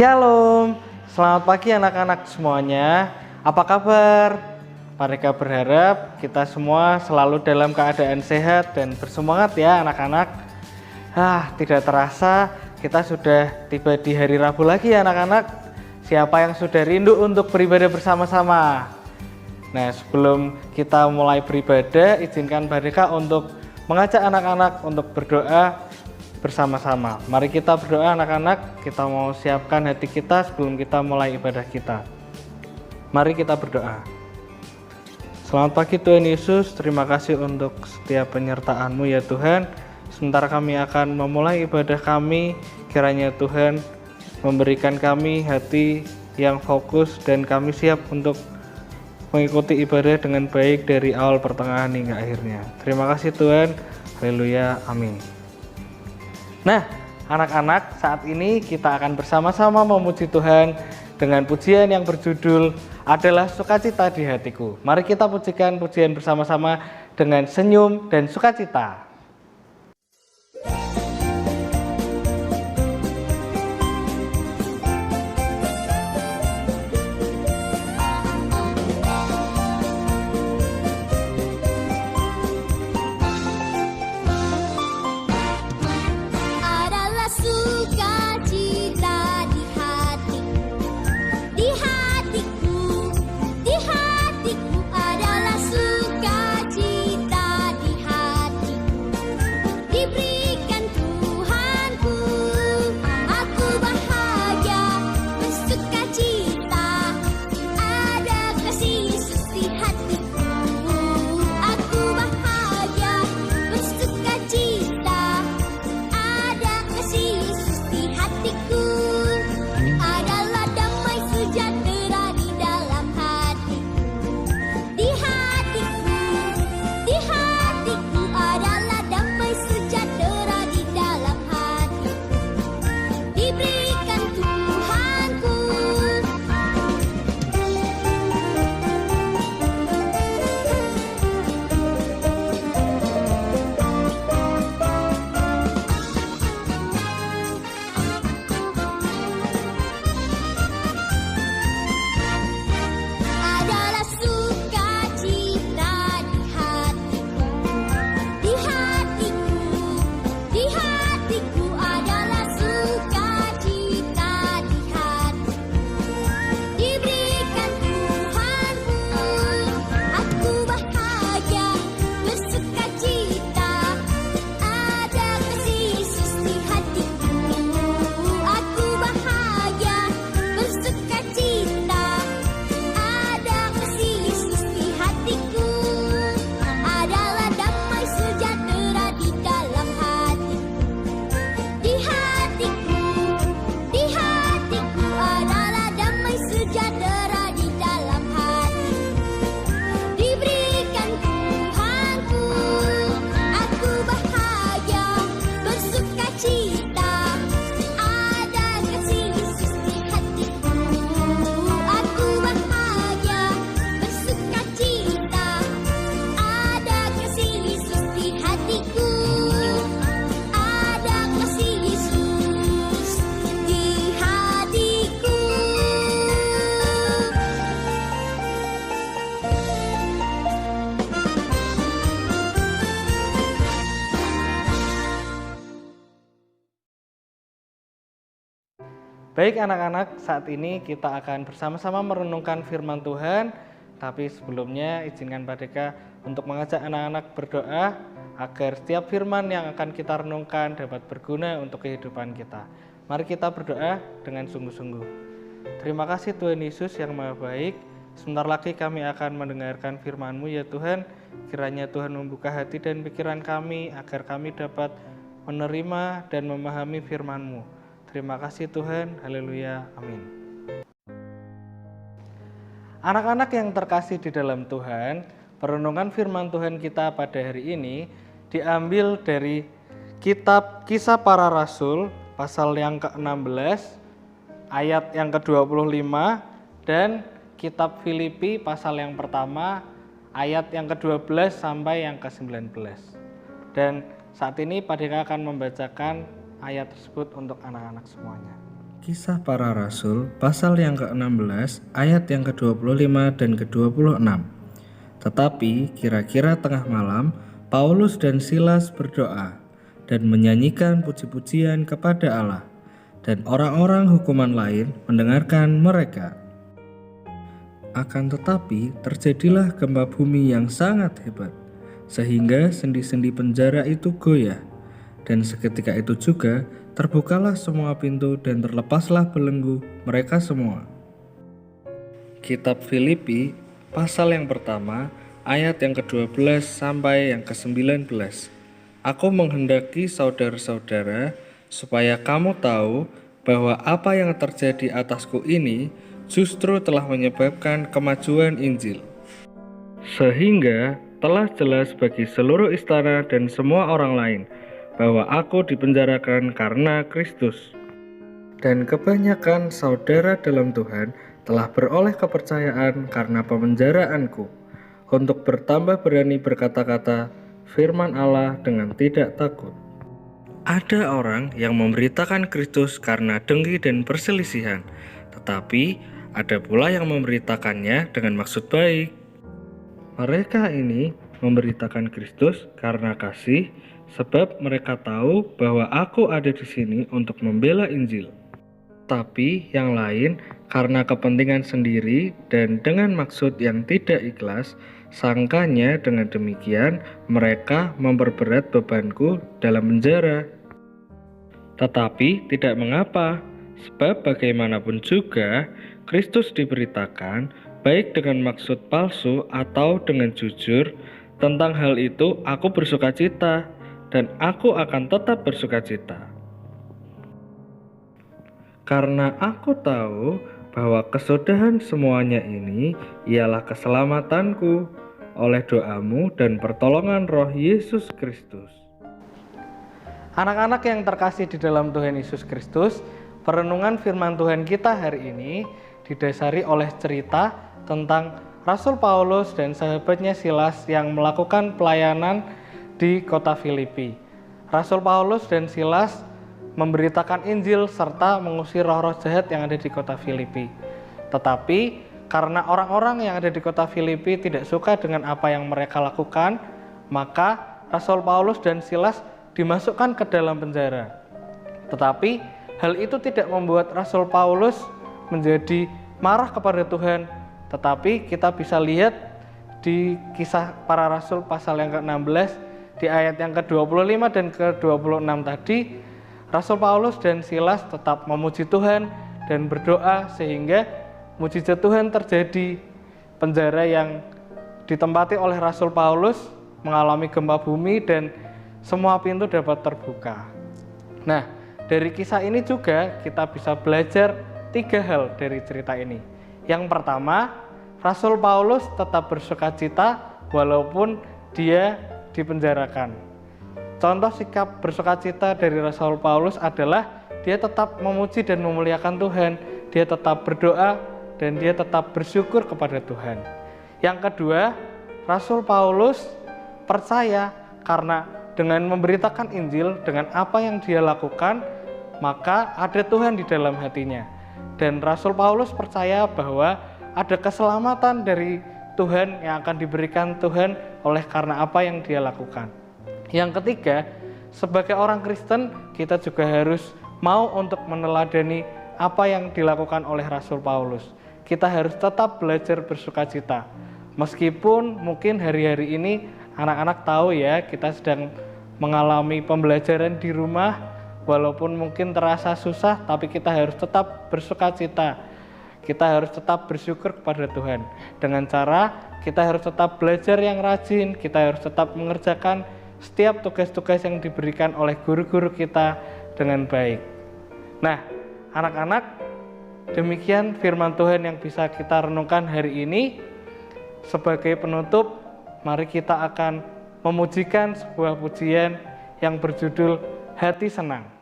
Shalom, selamat pagi anak-anak semuanya. Apa kabar? Mereka berharap kita semua selalu dalam keadaan sehat dan bersemangat ya anak-anak. Tidak terasa kita sudah tiba di hari Rabu lagi ya anak-anak. Siapa yang sudah rindu untuk beribadah bersama-sama? Nah, sebelum kita mulai beribadah, izinkan Badeka untuk mengajak anak-anak untuk berdoa bersama-sama. Mari kita berdoa anak-anak, kita mau siapkan hati kita sebelum kita mulai ibadah kita. Mari kita berdoa. Selamat pagi Tuhan Yesus, terima kasih untuk setiap penyertaan-Mu ya Tuhan. Sebentar kami akan memulai ibadah kami, kiranya Tuhan memberikan kami hati yang fokus dan kami siap untuk mengikuti ibadah dengan baik dari awal pertengahan hingga akhirnya. Terima kasih Tuhan, haleluya, amin. Nah, anak-anak, saat ini kita akan bersama-sama memuji Tuhan dengan pujian yang berjudul Adalah Sukacita di Hatiku. Mari kita pujikan pujian bersama-sama dengan senyum dan sukacita. Baik anak-anak, saat ini kita akan bersama-sama merenungkan firman Tuhan. Tapi sebelumnya izinkan Badeka untuk mengajak anak-anak berdoa agar setiap firman yang akan kita renungkan dapat berguna untuk kehidupan kita. Mari kita berdoa dengan sungguh-sungguh. Terima kasih Tuhan Yesus yang Maha Baik. Sebentar lagi kami akan mendengarkan firman-Mu ya Tuhan. Kiranya Tuhan membuka hati dan pikiran kami agar kami dapat menerima dan memahami firman-Mu. Terima kasih Tuhan, haleluya, amin. Anak-anak yang terkasih di dalam Tuhan, perenungan firman Tuhan kita pada hari ini diambil dari kitab Kisah Para Rasul, pasal yang ke-16, ayat yang ke-25, dan kitab Filipi, pasal yang pertama, ayat yang ke-12 sampai yang ke-19. Dan saat ini Padeka akan membacakan ayat tersebut untuk anak-anak semuanya. Kisah Para Rasul pasal yang ke-16 ayat yang ke-25 dan ke-26. Tetapi kira-kira tengah malam Paulus dan Silas berdoa dan menyanyikan puji-pujian kepada Allah, dan orang-orang hukuman lain mendengarkan mereka. Akan tetapi terjadilah gempa bumi yang sangat hebat, sehingga sendi-sendi penjara itu goyah. Dan seketika itu juga terbukalah semua pintu dan terlepaslah belenggu mereka semua. Kitab Filipi pasal yang pertama ayat yang ke-12 sampai yang ke-19. Aku menghendaki saudara-saudara supaya kamu tahu bahwa apa yang terjadi atasku ini justru telah menyebabkan kemajuan Injil, sehingga telah jelas bagi seluruh istana dan semua orang lain bahwa aku dipenjarakan karena Kristus. Dan kebanyakan saudara dalam Tuhan telah beroleh kepercayaan karena pemenjaraanku, untuk bertambah berani berkata-kata firman Allah dengan tidak takut. Ada orang yang memberitakan Kristus karena dengki dan perselisihan, tetapi ada pula yang memberitakannya dengan maksud baik. Mereka ini memberitakan Kristus karena kasih, sebab mereka tahu bahwa aku ada di sini untuk membela Injil. Tapi yang lain karena kepentingan sendiri dan dengan maksud yang tidak ikhlas, sangkanya dengan demikian mereka memperberat bebanku dalam penjara. Tetapi tidak mengapa, sebab bagaimanapun juga Kristus diberitakan, baik dengan maksud palsu atau dengan jujur. Tentang hal itu aku bersukacita, dan aku akan tetap bersukacita. Karena aku tahu bahwa kesudahan semuanya ini ialah keselamatanku oleh doamu dan pertolongan Roh Yesus Kristus. Anak-anak yang terkasih di dalam Tuhan Yesus Kristus, perenungan firman Tuhan kita hari ini didasari oleh cerita tentang Rasul Paulus dan sahabatnya Silas yang melakukan pelayanan di kota Filipi. Rasul Paulus dan Silas memberitakan Injil serta mengusir roh-roh jahat yang ada di kota Filipi. Tetapi karena orang-orang yang ada di kota Filipi tidak suka dengan apa yang mereka lakukan, maka Rasul Paulus dan Silas dimasukkan ke dalam penjara. Tetapi hal itu tidak membuat Rasul Paulus menjadi marah kepada Tuhan. Tetapi kita bisa lihat di Kisah Para Rasul pasal yang ke-16 di ayat yang ke-25 dan ke-26 tadi, Rasul Paulus dan Silas tetap memuji Tuhan dan berdoa sehingga mujizat Tuhan terjadi. Penjara yang ditempati oleh Rasul Paulus mengalami gempa bumi dan semua pintu dapat terbuka. Nah, dari kisah ini juga kita bisa belajar 3 hal dari cerita ini. Yang pertama, Rasul Paulus tetap bersukacita walaupun dia dipenjarakan. Contoh sikap bersukacita dari Rasul Paulus adalah dia tetap memuji dan memuliakan Tuhan, dia tetap berdoa dan dia tetap bersyukur kepada Tuhan. Yang kedua, Rasul Paulus percaya karena dengan memberitakan Injil, dengan apa yang dia lakukan, maka ada Tuhan di dalam hatinya. Dan Rasul Paulus percaya bahwa ada keselamatan dari Tuhan yang akan diberikan Tuhan oleh karena apa yang dia lakukan. Yang ketiga, sebagai orang Kristen, kita juga harus mau untuk meneladani apa yang dilakukan oleh Rasul Paulus. Kita harus tetap belajar bersukacita. Meskipun mungkin hari-hari ini anak-anak tahu ya, kita sedang mengalami pembelajaran di rumah, walaupun mungkin terasa susah, tapi kita harus tetap bersukacita. Kita harus tetap bersyukur kepada Tuhan. Dengan cara kita harus tetap belajar yang rajin, kita harus tetap mengerjakan setiap tugas-tugas yang diberikan oleh guru-guru kita dengan baik. Nah, anak-anak, demikian firman Tuhan yang bisa kita renungkan hari ini. Sebagai penutup, mari kita akan memujikan sebuah pujian yang berjudul Hati Senang.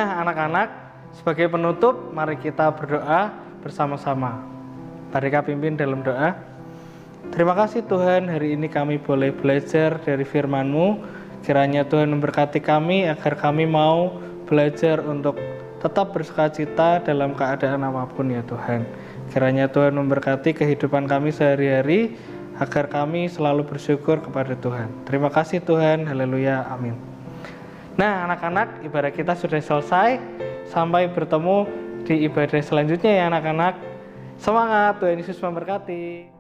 Nah, anak-anak, sebagai penutup, mari kita berdoa bersama-sama. Parika pimpin dalam doa. Terima kasih Tuhan, hari ini kami boleh belajar dari firman-Mu. Kiranya Tuhan memberkati kami agar kami mau belajar untuk tetap bersukacita dalam keadaan apapun ya Tuhan. Kiranya Tuhan memberkati kehidupan kami sehari-hari agar kami selalu bersyukur kepada Tuhan. Terima kasih Tuhan, haleluya, amin. Nah anak-anak, ibadah kita sudah selesai. Sampai bertemu di ibadah selanjutnya ya anak-anak. Semangat, Tuhan Yesus memberkati.